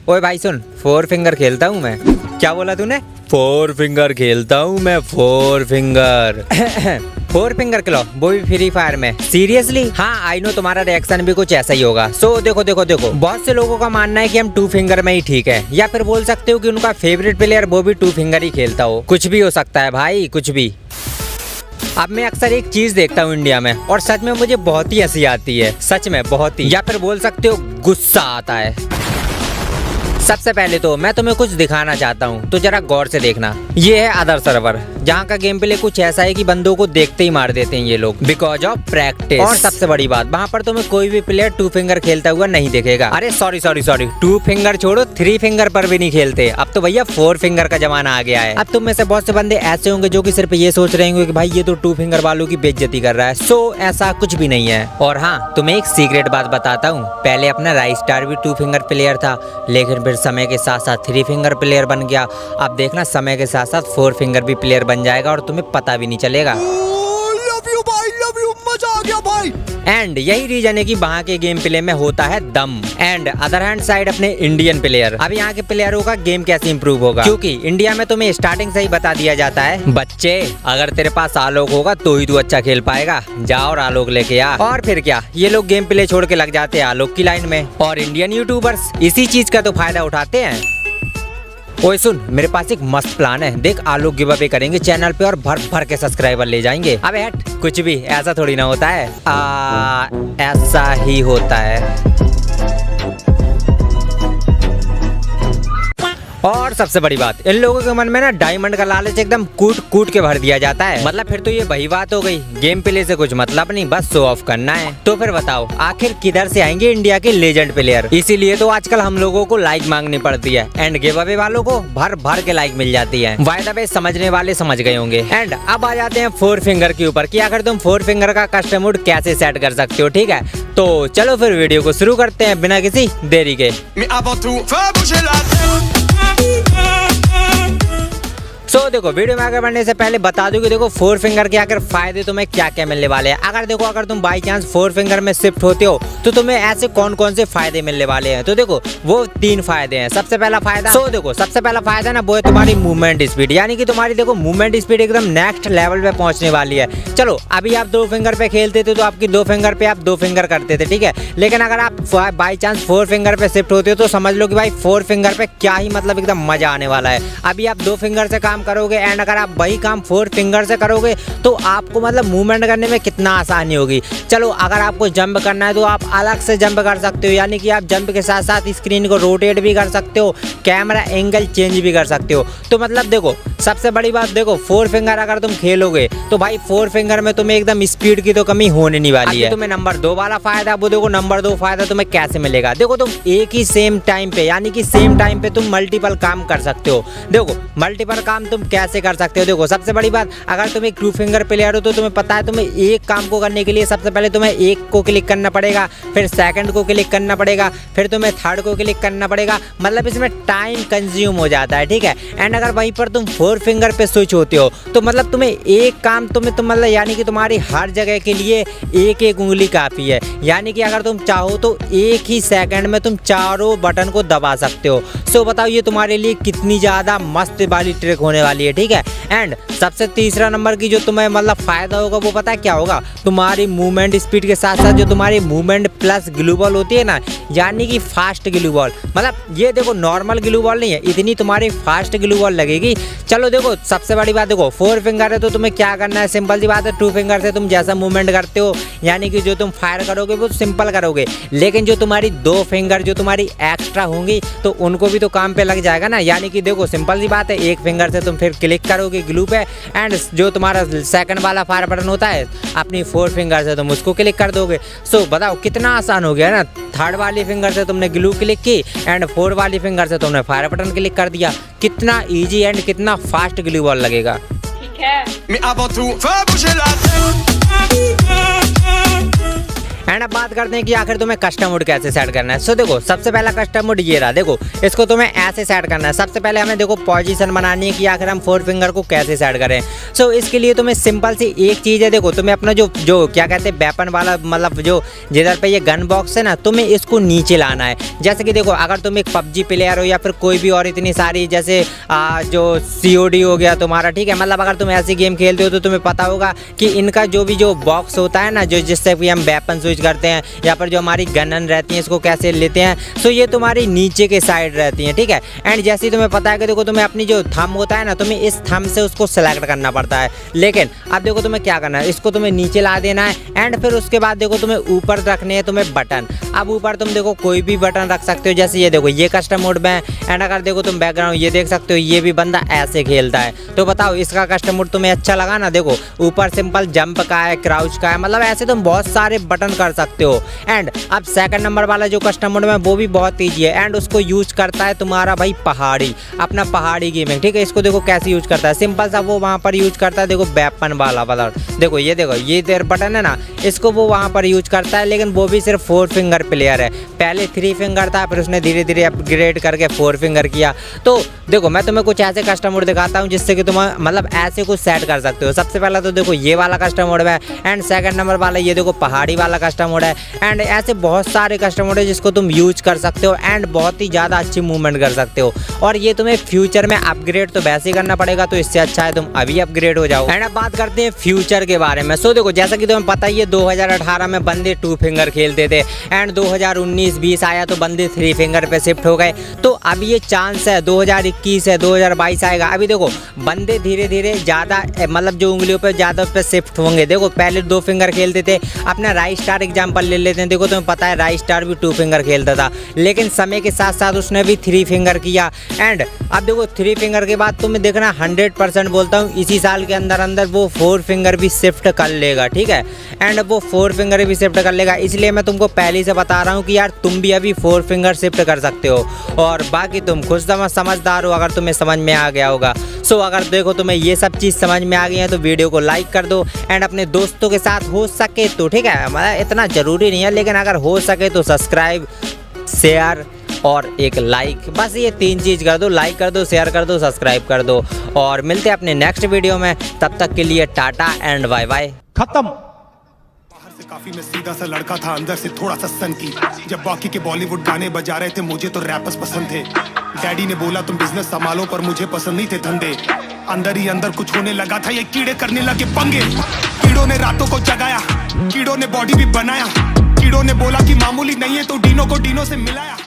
ओए भाई सुन, 4 फिंगर खेलता हूँ मैं। क्या बोला तूने? 4 फिंगर खेलता हूँ मैं, 4 फिंगर। 4 फिंगर खेलो, वो भी फ्री फायर में? सीरियसली? हाँ आई नो, तुम्हारा रिएक्शन भी कुछ ऐसा ही होगा। सो देखो देखो देखो, बहुत से लोगों का मानना है कि हम 2 फिंगर में ही ठीक है, या फिर बोल सकते हो कि उनका फेवरेट प्लेयर वो भी 2 फिंगर ही खेलता हो। कुछ भी हो सकता है भाई, कुछ भी। अब मैं अक्सर एक चीज देखता हूँ इंडिया में, और सच में मुझे बहुत ही हंसी आती है, सच में बहुत ही, या फिर बोल सकते हो गुस्सा आता है। सबसे पहले तो मैं तुम्हें कुछ दिखाना चाहता हूँ, तो जरा गौर से देखना। ये है अदर सर्वर, जहाँ का गेम प्ले कुछ ऐसा है कि बंदों को देखते ही मार देते हैं ये लोग, बिकॉज ऑफ प्रैक्टिस। और सबसे बड़ी बात, वहाँ पर तुम्हें कोई भी प्लेयर 2 फिंगर खेलता हुआ नहीं दिखेगा। अरे सॉरी 2 फिंगर छोड़ो, 3 फिंगर पर भी नहीं खेलते। अब तो भैया 4 फिंगर का जमाना आ गया है। अब तुम में से बहुत से बंदे ऐसे होंगे जो कि सिर्फ ये सोच रहे होंगे कि भाई ये तो 2 फिंगर वालों की बेइज्जती कर रहा है। सो ऐसा कुछ भी नहीं है। और हाँ, तुम्हें एक सीक्रेट बात बताता हूँ, पहले अपना राइस स्टार भी 2 फिंगर प्लेयर था, लेकिन फिर समय के साथ साथ 3 फिंगर प्लेयर बन गया। अब देखना समय के साथ साथ 4 फिंगर भी प्लेयर बन जाएगा और तुम्हें पता भी नहीं चलेगा। लव यू भाई, लव यू, मजा आ गया भाई। एंड यही रीजन है कि वहाँ के गेम प्ले में होता है दम। एंड अदर हैंड साइड अपने इंडियन प्लेयर, अब यहाँ के प्लेयरों का गेम कैसे इंप्रूव होगा, क्योंकि इंडिया में तुम्हें स्टार्टिंग से ही बता दिया जाता है, बच्चे अगर तेरे पास आलोक होगा तो ही तू अच्छा खेल पाएगा, जा और आलोक लेके आ। और फिर क्या, ये लोग गेम प्ले छोड़ के लग जाते हैं आलोक की लाइन में, और इंडियन यूट्यूबर्स इसी चीज का तो फायदा उठाते हैं। ओए सुन, मेरे पास एक मस्त प्लान है, देख आलोक गिव अवे करेंगे चैनल पे और भर भर के सब्सक्राइबर ले जाएंगे। अबे हट, कुछ भी ऐसा थोड़ी ना होता है। ऐसा ही होता है। और सबसे बड़ी बात, इन लोगों के मन में ना डायमंड का लालच एकदम कूट कूट के भर दिया जाता है। मतलब फिर तो ये वही बात हो गई, गेम प्ले से कुछ मतलब नहीं, बस शो ऑफ करना है। तो फिर बताओ आखिर किधर से आएंगे इंडिया के लेजेंड प्लेयर? इसीलिए तो आजकल हम लोगों को लाइक मांगनी पड़ती है, एंड गिव अवे वालों को भर भर के लाइक मिल जाती है। बाय द वे समझने वाले समझ गए होंगे। एंड अब आ जाते हैं 4 फिंगर के ऊपर, कि आखिर तुम 4 फिंगर का कस्टम मोड कैसे सेट कर सकते हो। ठीक है, तो चलो फिर वीडियो को शुरू करते हैं बिना किसी देरी के। देखो, वीडियो में आगे बढ़ने से पहले बता दूं कि देखो 4 फिंगर के आखिर फायदे तुम्हें क्या क्या मिलने वाले हैं। अगर तुम बाई चांस 4 फिंगर में शिफ्ट होते हो तो तुम्हें ऐसे कौन कौन से फायदे मिलने वाले हैं। तो देखो वो 3 फायदे हैं। सबसे पहला फायदा, सबसे पहला फायदा ना वो है तुम्हारी मूवमेंट स्पीड, यानी कि तुम्हारी देखो मूवमेंट स्पीड एकदम नेक्स्ट लेवल पे पहुंचने वाली है। चलो अभी आप 2 फिंगर पे खेलते थे तो आपकी 2 फिंगर पे आप 2 फिंगर करते थे, ठीक है, लेकिन अगर आप बाई चांस 4 फिंगर पे शिफ्ट होते हो तो समझ लो कि भाई 4 फिंगर पे क्या ही मतलब एकदम मजा आने वाला है। अभी आप 2 फिंगर से काम करोगे, एंड अगर आप वही काम 4 फिंगर से करोगे तो आपको मतलब मूवमेंट करने में कितना आसानी होगी। चलो अगर आपको जंप करना है तो आप अलग से जंप कर सकते हो, यानी कि आप जंप के साथ साथ स्क्रीन को रोटेट भी कर सकते हो, कैमरा एंगल चेंज भी कर सकते हो। तो मतलब देखो सबसे बड़ी बात, देखो 4 फिंगर अगर तुम खेलोगे तो भाई 4 फिंगर में तुम्हें एकदम स्पीड की तो कमी होने नहीं वाली है। तुम्हें नंबर 2 वाला फायदा, वो देखो नंबर 2 फायदा तुम्हें कैसे मिलेगा। देखो तुम एक ही सेम टाइम पे, यानी कि सेम टाइम पे तुम मल्टीपल काम कर सकते हो। देखो मल्टीपल काम तुम कैसे कर सकते हो, देखो सबसे बड़ी बात, अगर तुम एक 2 फिंगर प्लेयर हो तो तुम्हें पता है तुम्हें एक काम को करने के लिए सबसे पहले तुम्हें एक को क्लिक करना पड़ेगा, फिर सेकंड को क्लिक करना पड़ेगा, फिर तुम्हें थर्ड को क्लिक करना पड़ेगा। मतलब इसमें टाइम कंज्यूम हो जाता है, ठीक है। एंड अगर वहीं पर तुम 4 फिंगर पे स्विच होते हो तो मतलब तुम्हें एक काम तुम मतलब यानी कि तुम्हारी हर जगह के लिए एक उंगली काफ़ी है, यानी कि अगर तुम चाहो तो एक ही सेकंड में तुम चारों बटन को दबा सकते हो। सो बताओ ये तुम्हारे लिए कितनी ज़्यादा मस्त वाली ट्रिक होने वाली है, ठीक है। एंड सबसे तीसरा नंबर की जो तुम्हें मतलब फायदा होगा वो पता है क्या होगा, तुम्हारी मूवमेंट स्पीड के साथ साथ जो तुम्हारी मूवमेंट प्लस ग्लू बॉल होती है ना, यानी कि फास्ट ग्लू बॉल, मतलब ये देखो नॉर्मल ग्लू बॉल नहीं है, इतनी तुम्हारी फास्ट ग्लू बॉल लगेगी। चलो देखो सबसे बड़ी बात, देखो 4 फिंगर है तो तुम्हें क्या करना है, सिंपल सी बात है, 2 फिंगर से तुम जैसा मूवमेंट करते हो यानी कि जो तुम फायर करोगे वो सिंपल करोगे, लेकिन जो तुम्हारी 2 फिंगर जो तुम्हारी एक्स्ट्रा होंगी तो उनको भी तो काम पे लग जाएगा ना। यानी कि देखो सिंपल सी बात है, 1 फिंगर से तुम फिर क्लिक करोगे ग्लू पे, एंड जो तुम्हारा सेकंड वाला फायर बटन होता है अपनी 4 फिंगर से तुम उसको क्लिक कर दोगे। सो बताओ कितना आसान हो गया ना। थर्ड वाली फिंगर से तुमने ग्लू क्लिक की एंड 4 वाली फिंगर से तुमने फायर बटन क्लिक कर दिया। कितना इजी एंड कितना फास्ट ग्लू बॉल लगेगा, ठीक है। एंड अब बात करते हैं कि आखिर तुम्हें कस्टम मोड कैसे सेट करना है। सो देखो सबसे पहला कस्टम मोड ये रहा, देखो इसको तुम्हें ऐसे सेट करना है। सबसे पहले हमें देखो पोजीशन बनानी है कि आखिर हम 4 फिंगर को कैसे सेट करें। सो इसके लिए तुम्हें सिंपल सी एक चीज़ है, देखो तुम्हें अपना जो क्या कहते हैं वेपन वाला, मतलब जो जिधर पे ये गन बॉक्स है ना, तुम्हें इसको नीचे लाना है। जैसे कि देखो अगर तुम एक PUBG प्लेयर हो या फिर कोई भी और इतनी सारी जैसे जो COD हो गया तुम्हारा, ठीक है, मतलब अगर तुम ऐसी गेम खेलते हो तो तुम्हें पता होगा कि इनका जो भी जो बॉक्स होता है ना, जो जिससे भी हम वेपन स्विच करते हैं या फिर जो हमारी गनन रहती है इसको कैसे लेते हैं, सो ये तुम्हारी नीचे के साइड रहती है, ठीक है। एंड जैसे ही तुम्हें पता है कि देखो तुम्हें अपनी जो थंब होता है ना, तुम्हें इस थंब से उसको सेलेक्ट करना पड़ता है। लेकिन अब देखो तुम्हें क्या करना है, इसको तुम्हें नीचे ला देना है। एंड फिर उसके बाद देखो तुम्हें ऊपर रखने हैं तुम्हें बटन। अब ऊपर तुम देखो कोई भी बटन रख सकते हो, जैसे ये देखो ये कस्टम मोड में है। एंड अगर देखो तुम बैकग्राउंड ये देख सकते हो, ये भी बंदा ऐसे खेलता है। तो बताओ इसका कस्टम मोड तुम्हें अच्छा लगा ना। देखो ऊपर सिंपल जंप का है, क्राउच का है, मतलब ऐसे तुम बहुत सारे बटन कर सकते हो। एंड अब सेकंड नंबर वाला जो कस्टम मोड में वो भी बहुत ईजी है। एंड उसको यूज करता है तुम्हारा भाई पहाड़ी, अपना पहाड़ी गेमिंग, ठीक है। इसको देखो कैसे यूज करता है, सिंपल सा वो वहाँ पर यूज करता है। देखो वेपन वाला देखो ये देर बटन है ना, इसको वो वहाँ पर यूज करता है। लेकिन वो भी सिर्फ 4 फिंगर प्लेयर है, पहले 3 फिंगर था, फिर उसने धीरे धीरे अपग्रेड करके 4 फिंगर किया। तो देखो मैं तुम्हें कुछ ऐसे कस्टम मोड दिखाता हूँ जिससे कि तुम मतलब ऐसे कुछ सेट कर सकते हो। सबसे पहला तो देखो ये वाला कस्टम मोड है। एंड सेकंड नंबर वाला ये देखो पहाड़ी वाला कस्टम मोड है। एंड ऐसे बहुत सारे कस्टम मोड है जिसको तुम यूज कर सकते हो एंड बहुत ही ज़्यादा अच्छी मूवमेंट कर सकते हो। और ये तुम्हें फ्यूचर में अपग्रेड तो वैसे ही करना पड़ेगा, तो इससे अच्छा है तुम अभी अपग्रेड हो जाओ। एंड अब बात करते हैं फ्यूचर के बारे में। सो देखो जैसा कि तुम्हें पता ही है 2018 में बंदे 2 फिंगर खेलते थे। एंड 2019-20 आया तो बंदे 3 फिंगर पे शिफ्ट हो गए। तो अब ये चांस है 2021 है, 2022 आएगा। अभी देखो बंदे धीरे धीरे ज़्यादा मतलब जो उंगलियों पे ज़्यादा पे शिफ्ट होंगे। देखो पहले 2 फिंगर खेलते थे, अपना राइट स्टार एग्जाम्पल ले लेते हैं। देखो तुम्हें पता है राइट स्टार भी 2 फिंगर खेलता था, लेकिन समय के साथ साथ उसने भी 3 फिंगर किया। एंड अब देखो 3 फिंगर के बाद तुम्हें देखना 100% बोलता हूँ इसी साल के अंदर अंदर वो 4 फिंगर भी शिफ्ट कर लेगा, ठीक है। एंड वो 4 फिंगर भी शिफ्ट कर लेगा। इसलिए मैं तुमको पहले से बता रहा हूँ कि यार तुम भी अभी 4 फिंगर शिफ्ट कर सकते हो। और बाकी तुम खुद समझदार हो अगर तुम्हें समझ में आ गया होगा। सो अगर देखो तुम्हें ये सब चीज़ समझ में आ गई है तो वीडियो को लाइक कर दो। एंड अपने दोस्तों के साथ हो सके तो, ठीक है, मतलब इतना ज़रूरी नहीं है, लेकिन अगर हो सके तो सब्सक्राइब, शेयर और एक लाइक, बस ये 3 चीज़ कर दो। लाइक कर दो, शेयर कर दो, सब्सक्राइब कर दो। और मिलते हैं अपने नेक्स्ट वीडियो में, तब तक के लिए टाटा एंड बाय बाय। खत्म। बाहर से काफी मैं सीधा सा लड़का था, अंदर से थोड़ा सा सनकी। जब बाकी के बॉलीवुड गाने बजा रहे थे मुझे तो रैपर्स पसंद थे। डैडी ने बोला तुम बिजनेस संभालो, पर मुझे पसंद नहीं थे धंधे। अंदर ही अंदर कुछ होने लगा था, ये कीड़े करने लगे पंगे। कीड़ों ने रातों को जगाया, कीड़ों ने बॉडी भी बनाया। कीड़ों ने बोला कि मामूली नहीं है तो डीनो को डीनो से मिलाया।